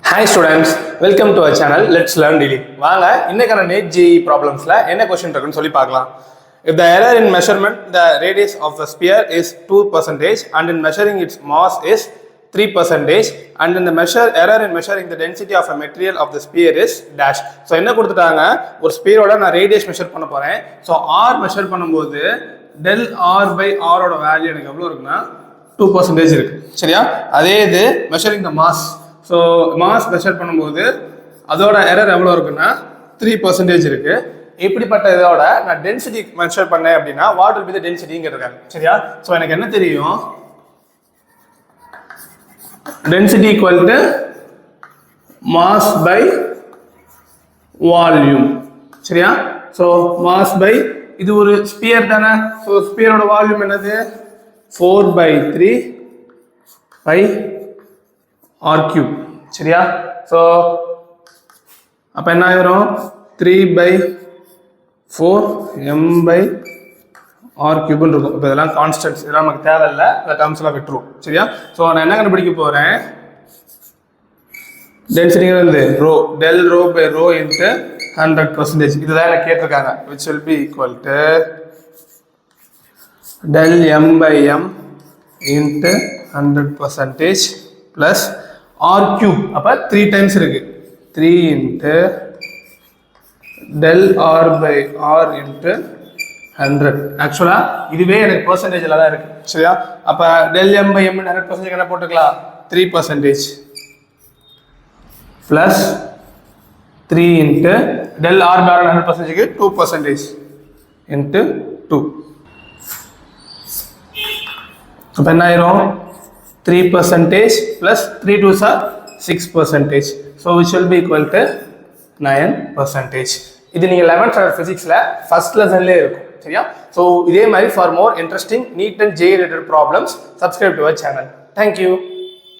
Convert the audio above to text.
Hi students, welcome to our channel. Let's learn daily. வாங்க இன்னைக்கான NET JEE problemsல என்ன question இருக்குன்னு சொல்லி பார்க்கலாம். If the error in measurement the radius of the sphere is 2% and in measuring its mass is 3% and in the error in measuring the density of a material of the sphere is dash. So என்ன கொடுத்துட்டாங்க, ஒரு ஸ்பியரோட நான் radius measure பண்ண போறேன். So R measure பண்ணும்போது del r by r ஓட value எனக்கு எவ்வளோ இருக்குன்னா 2% இருக்கு. சரியா? அதே இது measuring the mass. So mass measure பண்ணும்போது அதோட எரர் எவ்வளோ இருக்குன்னா 3% இருக்கு. இப்படிப்பட்ட இதோட நான் டென்சிட்டி மெஷர் பண்ணேன் அப்படின்னா வாட் வில் பி தி டென்சிட்டிங்கிறாங்க. சரியா? ஸோ எனக்கு என்ன தெரியும், density equal to mass by volume. சரியா? ஸோ மாஸ் பை, இது ஒரு ஸ்பியர் தானே. ஸோ ஸ்பியரோட வால்யூம் என்னது 4/3 பை r cube. சரியா? ஸோ அப்போ என்ன ஆயிரும் 3/4 m/r cube இருக்கும். இப்போ இதெல்லாம் கான்ஸ்டன்ட்ஸ், இதெல்லாம் நமக்கு தேவையில்லை, இந்த டேர்ம்ஸ்லாம் விட்டுரும். சரியா? ஸோ நான் என்ன கண்டுபிடிக்க போகிறேன், டென்சிட்டிங்கிறது row, del rho by rho into 100%. இதுதான் எனக்கு கேட்டிருக்காங்க, which will be equal to del m/m into 100% plus r cube. அப்போ 3 டைம்ஸ் இருக்கு, 3 into del r by r into 100. ஆக்சுவலா இதுவே எனக்கு பெர்சன்டேஜில் தான் இருக்கு. சரியா? அப்போ del m/m 100% என்ன போட்டுக்கலாம், 3% plus 3 into del r by r 100% 2% into 2. அப்போ என்ன ஆயிரும் 3% plus 3 2s are 6%. So which will be equal to 9%. இது நீங்க 11th standard physicsல first lessonலயே இருக்கும். சரியா? So இதே மாதிரி for more interesting NEET and JEE related problems subscribe to our channel. Thank you.